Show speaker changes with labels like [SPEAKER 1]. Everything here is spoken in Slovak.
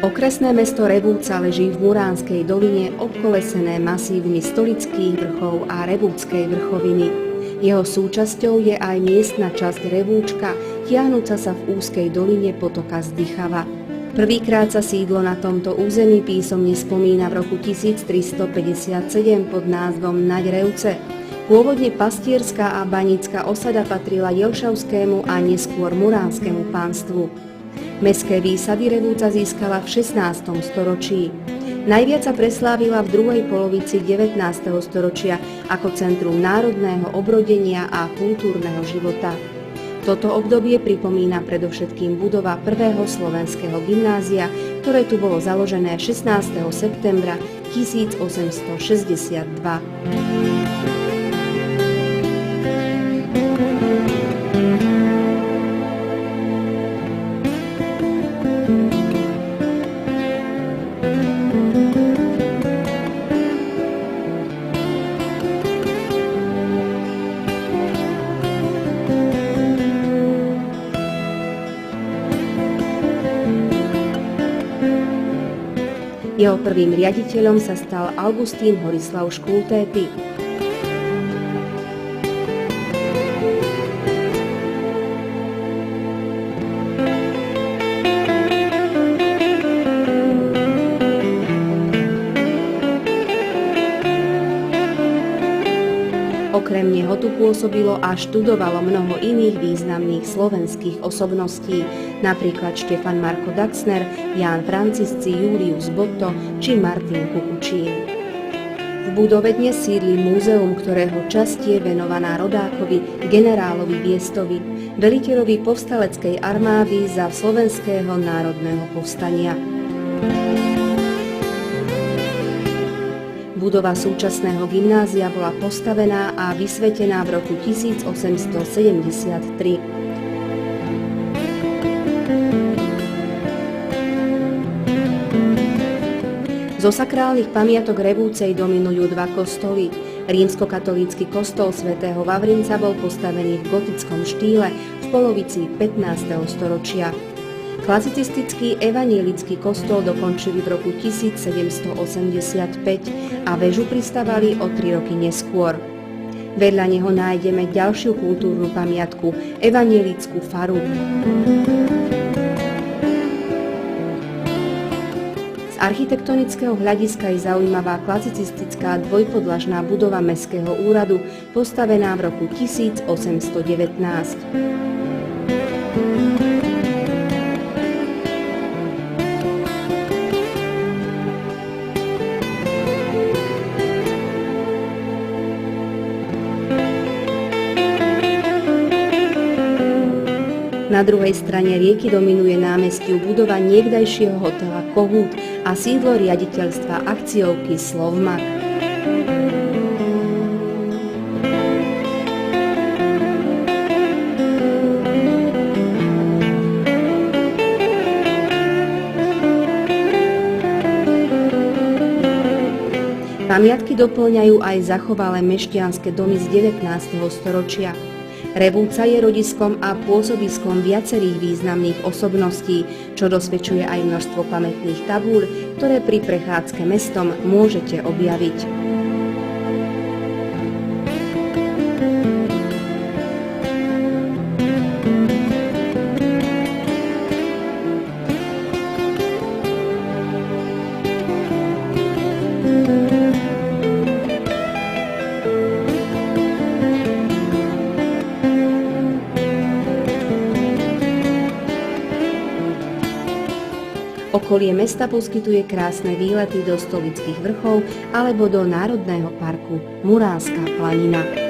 [SPEAKER 1] Okresné mesto Revúca leží v Muránskej doline obkolesené masívmi Stolických vrchov a Revúckej vrchoviny. Jeho súčasťou je aj miestna časť Revúčka, tiahnuca sa v úzkej doline potoka Zdychava. Prvýkrát sa sídlo na tomto území písomne spomína v roku 1357 pod názvom Naď Revce. Pôvodne pastierská a banícka osada patrila Jelšavskému a neskôr Muránskemu pánstvu. Mestské výsady Revúca získala v 16. storočí. Najviac sa preslávila v druhej polovici 19. storočia ako centrum národného obrodenia a kultúrneho života. Toto obdobie pripomína predovšetkým budova prvého slovenského gymnázia, ktoré tu bolo založené 16. septembra 1862. Jeho prvým riaditeľom sa stal Augustín Horislav Škultéty. Okrem neho tu pôsobilo a študovalo mnoho iných významných slovenských osobností, napríklad Štefan Marko Daxner, Ján Francisci, Julius Botto či Martin Kukučín. V budove dnes sídli múzeum, ktorého časť je venovaná rodákovi generálovi Viestovi, veliteľovi povstaleckej armády za Slovenského národného povstania. Budova súčasného gymnázia bola postavená a vysvetená v roku 1873. Zo sakrálnych pamiatok Revúcej dominujú dva kostoly. Rímskokatolícky kostol svätého Vavrinca bol postavený v gotickom štýle v polovici 15. storočia. Klasicistický evanjelický kostol dokončili v roku 1785 a väžu pristavali o 3 roky neskôr. Vedľa neho nájdeme ďalšiu kultúrnu pamiatku, evanjelickú faru. Z architektonického hľadiska je zaujímavá klasicistická dvojpodlažná budova Mestského úradu, postavená v roku 1819. Na druhej strane rieky dominuje námestiu budova niekdajšieho hotela Kohút a sídlo riaditeľstva akciovky Slovmak. Pamiatky doplňajú aj zachovalé mešťanské domy z 19. storočia. Revúca je rodiskom a pôsobiskom viacerých významných osobností, čo dosvedčuje aj množstvo pamätných tabúľ, ktoré pri prechádzke mestom môžete objaviť. Okolie mesta poskytuje krásne výlety do Stolických vrchov alebo do Národného parku Muránska planina.